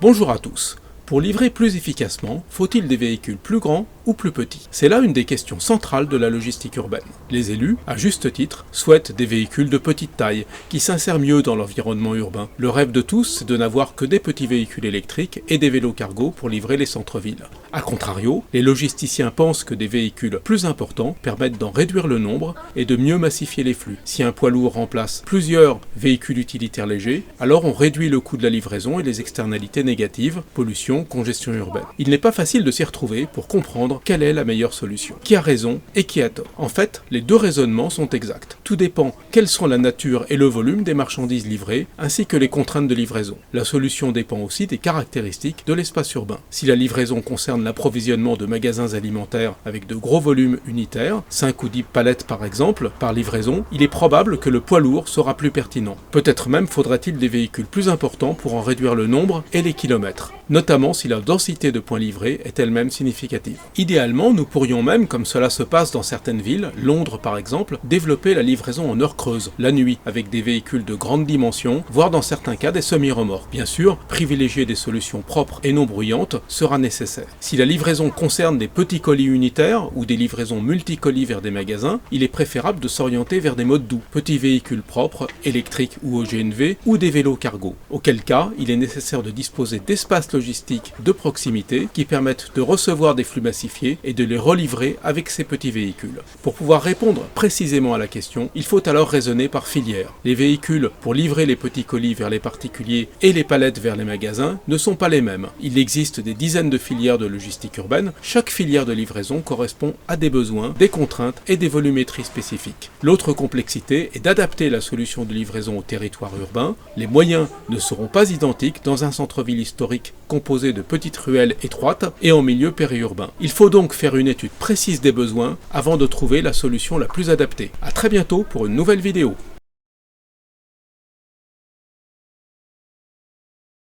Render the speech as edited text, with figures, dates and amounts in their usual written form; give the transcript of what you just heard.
Bonjour à tous. Pour livrer plus efficacement, faut-il des véhicules plus grands ou plus petits? C'est là une des questions centrales de la logistique urbaine. Les élus, à juste titre, souhaitent des véhicules de petite taille, qui s'insèrent mieux dans l'environnement urbain. Le rêve de tous, c'est de n'avoir que des petits véhicules électriques et des vélos cargo pour livrer les centres-villes. A contrario, les logisticiens pensent que des véhicules plus importants permettent d'en réduire le nombre et de mieux massifier les flux. Si un poids lourd remplace plusieurs véhicules utilitaires légers, alors on réduit le coût de la livraison et les externalités négatives, pollution, congestion urbaine. Il n'est pas facile de s'y retrouver pour comprendre quelle est la meilleure solution. Qui a raison et qui a tort? En fait, les deux raisonnements sont exacts. Tout dépend quelles sont la nature et le volume des marchandises livrées, ainsi que les contraintes de livraison. La solution dépend aussi des caractéristiques de l'espace urbain. Si la livraison concerne l'approvisionnement de magasins alimentaires avec de gros volumes unitaires, 5 ou 10 palettes par exemple, par livraison, il est probable que le poids lourd sera plus pertinent. Peut-être même faudra-t-il des véhicules plus importants pour en réduire le nombre et les kilomètres, notamment si la densité de points livrés est elle-même significative. Idéalement, nous pourrions même, comme cela se passe dans certaines villes, Londres par exemple, développer la livraison en heure creuse, la nuit, avec des véhicules de grande dimension, voire dans certains cas des semi-remorques. Bien sûr, privilégier des solutions propres et non bruyantes sera nécessaire. Si la livraison concerne des petits colis unitaires ou des livraisons multicolis vers des magasins, il est préférable de s'orienter vers des modes doux, petits véhicules propres, électriques ou au GNV, ou des vélos cargo. Auquel cas, il est nécessaire de disposer d'espaces logistiques de proximité qui permettent de recevoir des flux massifiés et de les relivrer avec ces petits véhicules. Pour pouvoir répondre précisément à la question, il faut alors raisonner par filière. Les véhicules pour livrer les petits colis vers les particuliers et les palettes vers les magasins ne sont pas les mêmes. Il existe des dizaines de filières de logistique urbaine. Chaque filière de livraison correspond à des besoins, des contraintes et des volumétries spécifiques. L'autre complexité est d'adapter la solution de livraison au territoire urbain. Les moyens ne seront pas identiques dans un centre-ville historique composé de petites ruelles étroites et en milieu périurbain. Il faut donc faire une étude précise des besoins avant de trouver la solution la plus adaptée. À très bientôt pour une nouvelle vidéo.